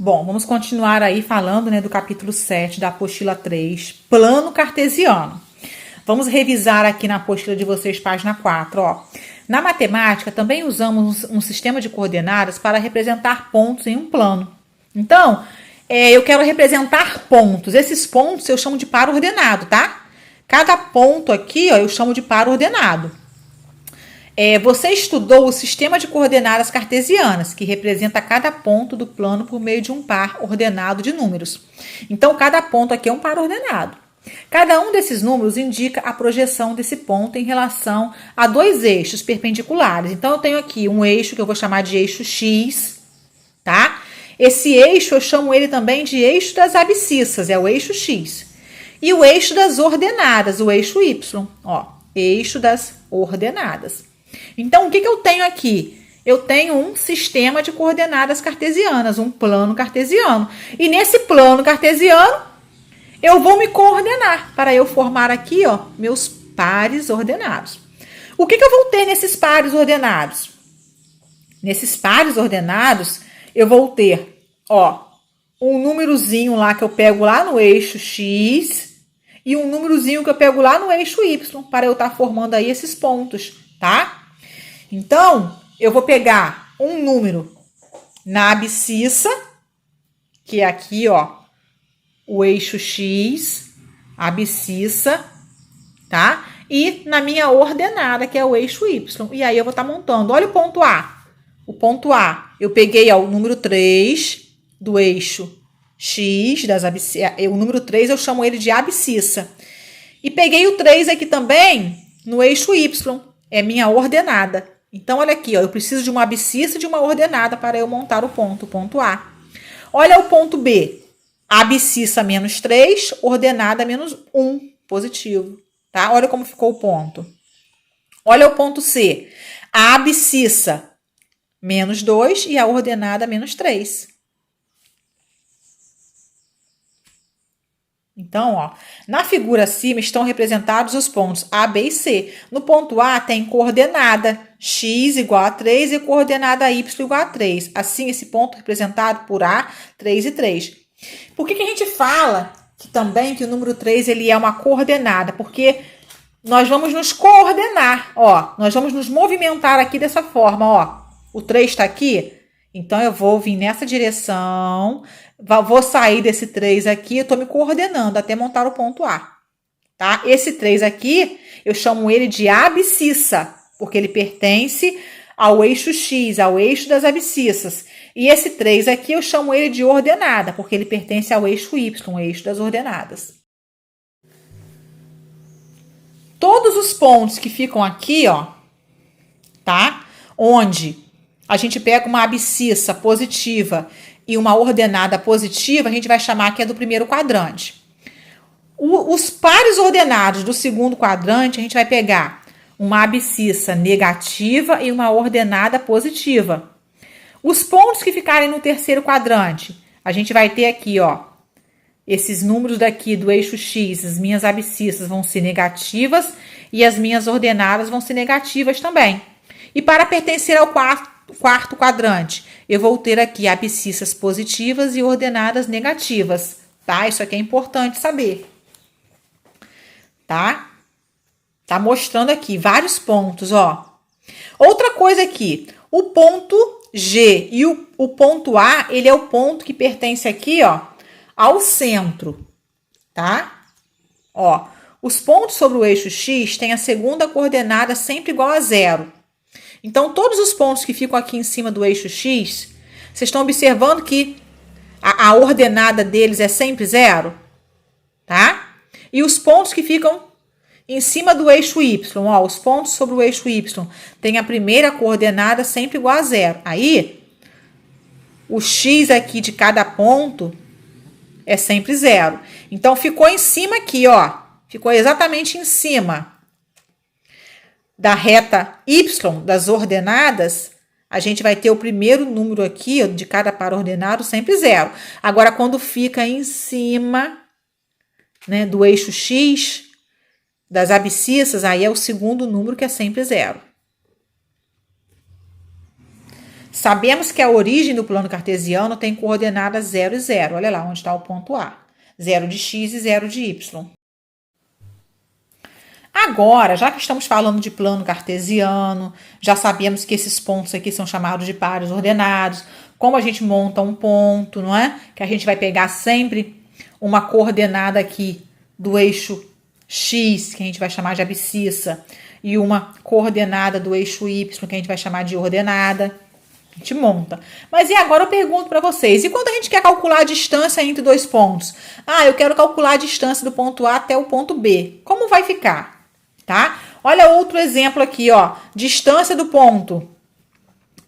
Bom, vamos continuar aí falando, né, do capítulo 7 da apostila 3, plano cartesiano. Vamos revisar aqui na apostila de vocês, página 4, ó. Na matemática, também usamos um sistema de coordenadas para representar pontos em um plano. Então, eu quero representar pontos. Esses pontos eu chamo de par ordenado, tá? Cada ponto aqui, ó, eu chamo de par ordenado. Você estudou o sistema de coordenadas cartesianas, que representa cada ponto do plano por meio de um par ordenado de números. Então, cada ponto aqui é um par ordenado. Cada um desses números indica a projeção desse ponto em relação a dois eixos perpendiculares. Então, eu tenho aqui um eixo que eu vou chamar de eixo X, tá? Esse eixo, eu chamo ele também de eixo das abscissas, é o eixo X. E o eixo das ordenadas, o eixo Y, ó, eixo das ordenadas. Então, o que eu tenho aqui? Eu tenho um sistema de coordenadas cartesianas, um plano cartesiano. E nesse plano cartesiano, eu vou me coordenar para eu formar aqui, ó, meus pares ordenados. O que eu vou ter nesses pares ordenados? Nesses pares ordenados, eu vou ter, ó, um númerozinho lá que eu pego lá no eixo X e um númerozinho que eu pego lá no eixo Y, para eu estar formando aí esses pontos, tá? Então, eu vou pegar um número na abscissa, que é aqui, ó, o eixo X, abscissa, tá? E na minha ordenada, que é o eixo Y. E aí eu vou estar montando. Olha o ponto A. O ponto A, eu peguei, ó, o número 3 do eixo X, das abscissas. O número 3 eu chamo ele de abscissa. E peguei o 3 aqui também no eixo Y. É minha ordenada. Então, olha aqui, ó, eu preciso de uma abscissa e de uma ordenada para eu montar o ponto A. Olha o ponto B. Abscissa menos 3, ordenada menos 1, positivo. Tá? Olha como ficou o ponto. Olha o ponto C. A abscissa menos 2 e a ordenada menos 3. Então, ó, na figura acima estão representados os pontos A, B e C. No ponto A tem coordenada x igual a 3 e coordenada y igual a 3. Assim, esse ponto representado por A, 3 e 3. Por que a gente fala que o número 3 ele é uma coordenada? Porque nós vamos nos coordenar, ó. Nós vamos nos movimentar aqui dessa forma, ó. O 3 está aqui, então eu vou vir nessa direção, vou sair desse 3 aqui, eu estou me coordenando até montar o ponto A, tá? Esse 3 aqui, eu chamo ele de abscissa, porque ele pertence ao eixo X, ao eixo das abscissas. E esse 3 aqui, eu chamo ele de ordenada, porque ele pertence ao eixo Y, o eixo das ordenadas. Todos os pontos que ficam aqui, ó, tá? Onde a gente pega uma abscissa positiva e uma ordenada positiva, a gente vai chamar que é do primeiro quadrante. Os pares ordenados do segundo quadrante, a gente vai pegar uma abscissa negativa e uma ordenada positiva. Os pontos que ficarem no terceiro quadrante, a gente vai ter aqui, ó, esses números daqui do eixo X, as minhas abscissas vão ser negativas e as minhas ordenadas vão ser negativas também. E para pertencer ao quarto quadrante, eu vou ter aqui abscissas positivas e ordenadas negativas, tá? Isso aqui é importante saber, tá? Tá mostrando aqui vários pontos, ó. Outra coisa aqui, o ponto G e o ponto A, ele é o ponto que pertence aqui, ó, ao centro, tá? Ó, os pontos sobre o eixo X têm a segunda coordenada sempre igual a 0. Então, todos os pontos que ficam aqui em cima do eixo X, vocês estão observando que a ordenada deles é sempre 0, tá? E os pontos que ficam em cima do eixo Y, ó, os pontos sobre o eixo Y têm a primeira coordenada sempre igual a 0. Aí, o X aqui de cada ponto é sempre 0. Então, ficou em cima aqui, ó. Ficou exatamente em cima da reta Y das ordenadas, a gente vai ter o primeiro número aqui, ó, de cada par ordenado sempre 0. Agora, quando fica em cima, né, do eixo X, das abscissas, aí é o segundo número que é sempre 0. Sabemos que a origem do plano cartesiano tem coordenadas 0 e 0. Olha lá onde está o ponto A. 0 de x e 0 de y. Agora, já que estamos falando de plano cartesiano, já sabemos que esses pontos aqui são chamados de pares ordenados. Como a gente monta um ponto, não é? Que a gente vai pegar sempre uma coordenada aqui do eixo x, que a gente vai chamar de abscissa, e uma coordenada do eixo y, que a gente vai chamar de ordenada. A gente monta. Mas e agora eu pergunto para vocês, e quando a gente quer calcular a distância entre dois pontos? Ah, eu quero calcular a distância do ponto A até o ponto B. Como vai ficar? Tá? Olha outro exemplo aqui, ó. Distância do ponto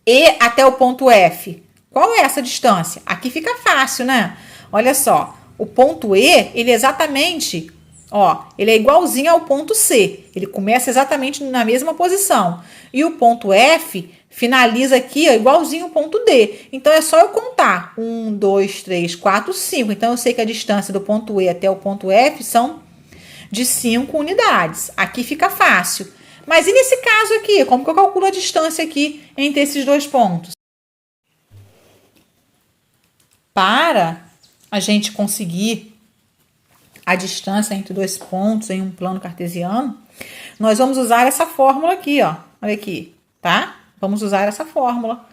E até o ponto F. Qual é essa distância? Aqui fica fácil, né? Olha só, o ponto E, ele é exatamente, ó, ele é igualzinho ao ponto C. Ele começa exatamente na mesma posição. E o ponto F finaliza aqui, ó, igualzinho ao ponto D. Então, é só eu contar. 1, 2, 3, 4, 5. Então, eu sei que a distância do ponto E até o ponto F são de 5 unidades. Aqui fica fácil. Mas e nesse caso aqui? Como que eu calculo a distância aqui entre esses dois pontos? Para a gente conseguir a distância entre dois pontos em um plano cartesiano, nós vamos usar essa fórmula aqui, ó. Olha aqui, tá? Vamos usar essa fórmula.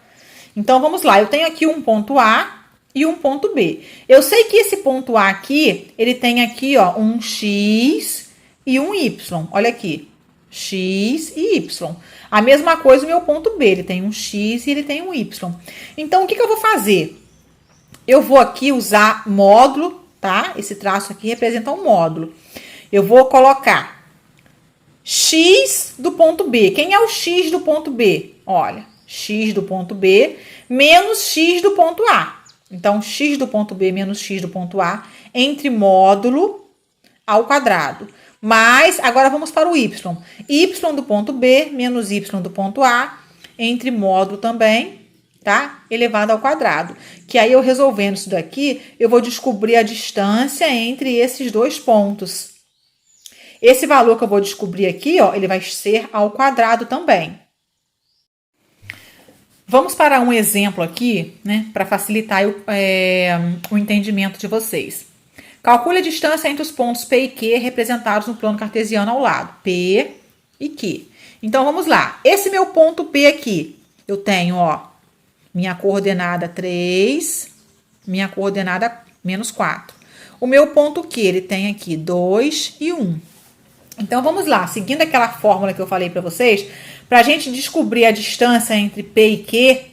Então, vamos lá. Eu tenho aqui um ponto A e um ponto B. Eu sei que esse ponto A aqui, ele tem aqui, ó, um X e um Y. Olha aqui, X e Y. A mesma coisa o meu ponto B, ele tem um X e ele tem um Y. Então, o que eu vou fazer? Eu vou aqui usar módulo, tá? Esse traço aqui representa um módulo. Eu vou colocar X do ponto B. Quem é o X do ponto B? Olha, X do ponto B menos X do ponto A. Então, X do ponto B menos X do ponto A entre módulo ao quadrado. Mas, agora vamos para o Y. Y do ponto B menos Y do ponto A entre módulo também, tá? Elevado ao quadrado. Que aí, eu resolvendo isso daqui, eu vou descobrir a distância entre esses dois pontos. Esse valor que eu vou descobrir aqui, ó, ele vai ser ao quadrado também. Vamos para um exemplo aqui, né, para facilitar o entendimento de vocês. Calcule a distância entre os pontos P e Q representados no plano cartesiano ao lado. P e Q. Então, vamos lá. Esse meu ponto P aqui, eu tenho, ó, minha coordenada 3, minha coordenada menos 4. O meu ponto Q, ele tem aqui 2 e 1. Então, vamos lá. Seguindo aquela fórmula que eu falei para vocês, para a gente descobrir a distância entre P e Q,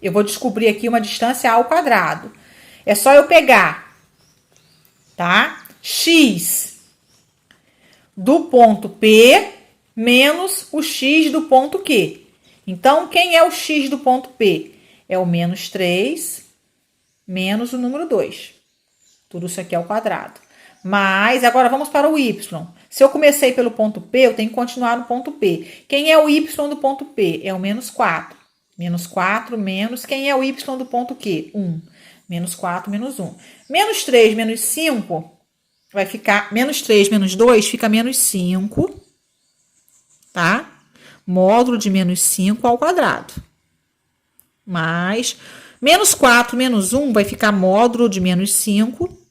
eu vou descobrir aqui uma distância ao quadrado. É só eu pegar, tá? X do ponto P menos o X do ponto Q. Então, quem é o X do ponto P? É o menos 3 menos o número 2. Tudo isso aqui é ao quadrado. Mas, agora vamos para o Y. Se eu comecei pelo ponto P, eu tenho que continuar no ponto P. Quem é o Y do ponto P? É o menos 4. Menos 4 menos... Quem é o Y do ponto Q? 1. Menos 4 menos 1. Menos 3 menos 5 vai ficar... Menos 3 menos 2 fica menos 5. Tá? Módulo de menos 5 ao quadrado. Mais... Menos 4 menos 1 vai ficar módulo de menos 5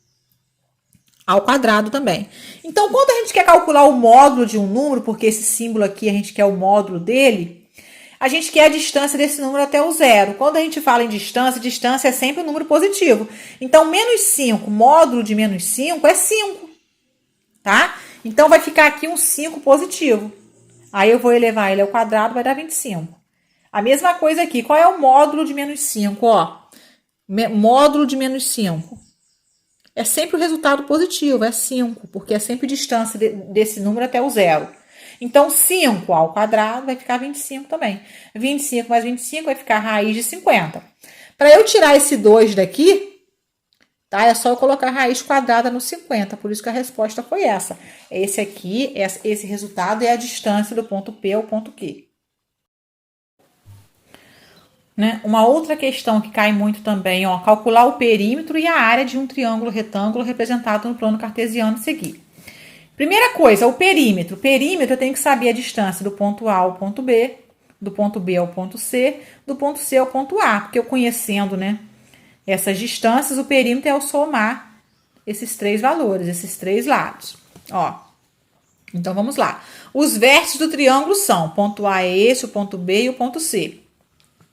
ao quadrado também. Então, quando a gente quer calcular o módulo de um número, porque esse símbolo aqui a gente quer o módulo dele, a gente quer a distância desse número até o zero. Quando a gente fala em distância, distância é sempre um número positivo. Então, menos 5, módulo de menos 5 é 5, tá? Então, vai ficar aqui um 5 positivo. Aí, eu vou elevar ele ao quadrado, vai dar 25. A mesma coisa aqui. Qual é o módulo de menos 5? Ó, módulo de menos 5. É sempre o resultado positivo, é 5, porque é sempre distância desse número até o zero. Então, 5 ao quadrado vai ficar 25 também. 25 mais 25 vai ficar raiz de 50. Para eu tirar esse 2 daqui, tá? É só eu colocar a raiz quadrada no 50, por isso que a resposta foi essa. Esse aqui, esse resultado é a distância do ponto P ao ponto Q. Né? Uma outra questão que cai muito também, ó, calcular o perímetro e a área de um triângulo retângulo representado no plano cartesiano a seguir. Primeira coisa, o perímetro. O perímetro eu tenho que saber a distância do ponto A ao ponto B. do ponto B ao ponto C, do ponto C ao ponto A, porque eu conhecendo, né, essas distâncias, o perímetro é o somar esses três valores, esses três lados. Ó, então vamos lá. Os vértices do triângulo são, o ponto A é esse, o ponto B e o ponto C,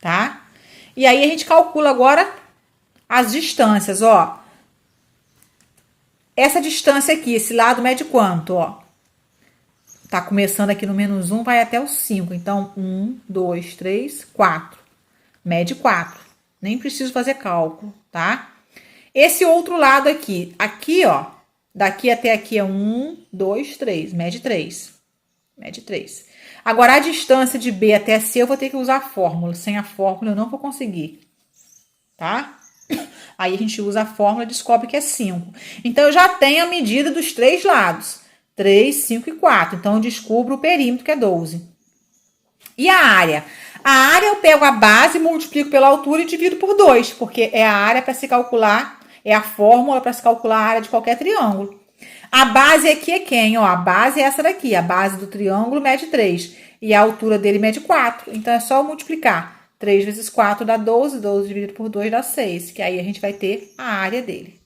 tá? E aí a gente calcula agora as distâncias, ó. Essa distância aqui, esse lado mede quanto, ó? Tá começando aqui no menos 1, vai até o 5. Então, 1, 2, 3, 4. Mede 4. Nem preciso fazer cálculo, tá? Esse outro lado aqui, ó, daqui até aqui é 1, 2, 3. Mede 3. Mede 3. Agora, a distância de B até C eu vou ter que usar a fórmula. Sem a fórmula eu não vou conseguir, tá? Aí a gente usa a fórmula e descobre que é 5. Então, eu já tenho a medida dos três lados. 3, 5 e 4. Então, eu descubro o perímetro, que é 12. E a área? A área eu pego a base, multiplico pela altura e divido por 2, porque é a área para se calcular, é a fórmula para se calcular a área de qualquer triângulo. A base aqui é quem? Ó, a base é essa daqui. A base do triângulo mede 3. E a altura dele mede 4. Então, é só eu multiplicar. 3 vezes 4 dá 12. 12 dividido por 2 dá 6. Que aí a gente vai ter a área dele.